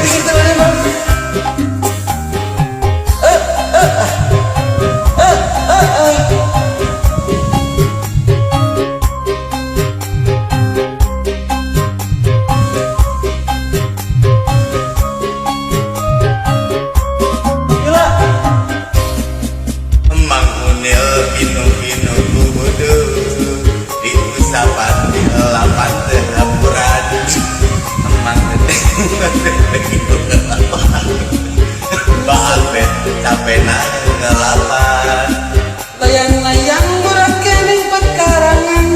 kita mana bang? Capek ngelapan layang-layang burak kening pekarangan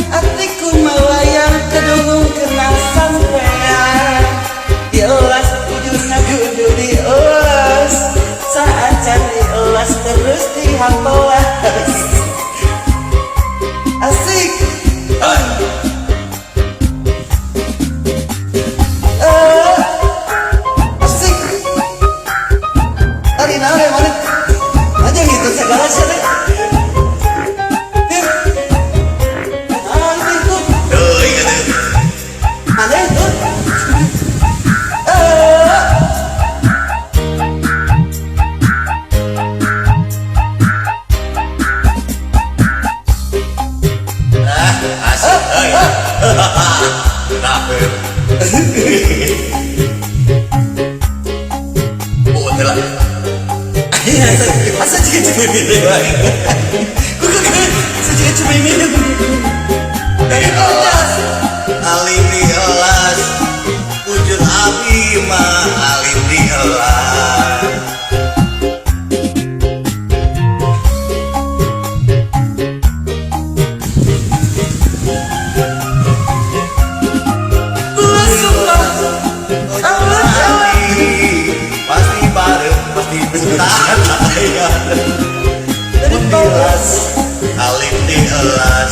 atiku melayang kedunung kena sampean dielas ujungna kudu dielas saat cari elas terus dihampelas asik asik tadi nawe mana aja gitu segala sih ada itu asik rapet betul lah asa juga cuma minum asa juga cuma minum dari atas alim dielas wujud abi mah alim dielas pasti bareng pasti bentar dielas alim dielas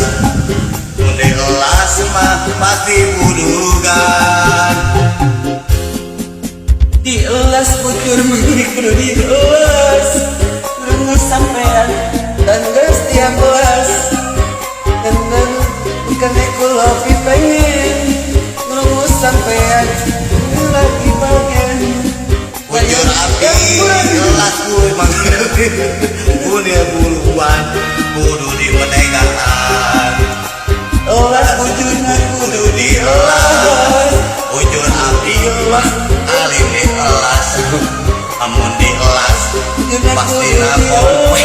dielas mah pasti budugan dielas bujur mendik kudu dielas rungus sampean dan geus tiap belas dan bukan kula pengen rungus sampean lagi bagian bujur api dielas kuy manggil punya buluan kudu dimenegaan elas bujurna kudu dielas bujur api dielas alim dielas amun dielas pasti napok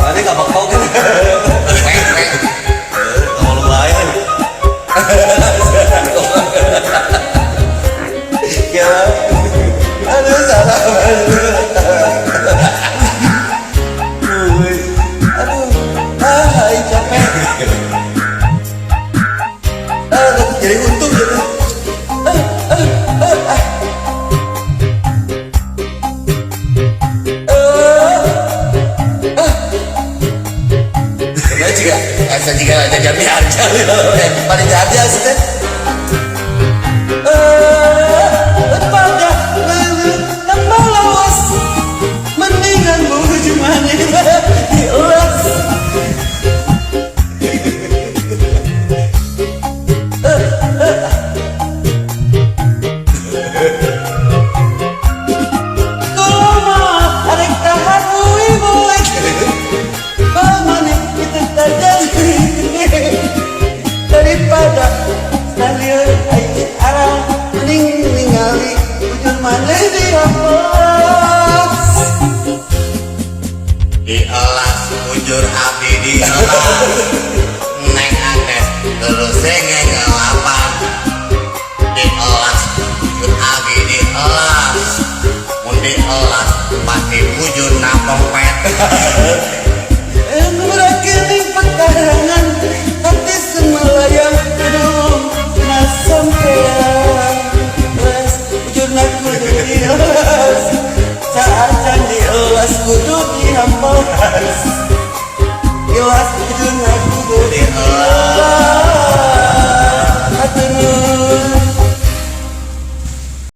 ada gak bakal kan kalau lumayan ya aduh salah capek jadi untung gitu asa juga ada jami harga paling harga sih pada tambah lawas mendingan buju mana dielas daripada stadion air arah mending ningali ujur mana dihapus dielas bujur api dielas neng Agnes terus senge ngelapan dielas bujur api dielas mun dielas pasti bujur napong pet Murakening pekarangan hati semelayang kedung na sampean les ujurna kudu dielas saat dielas kudu dihampas dielas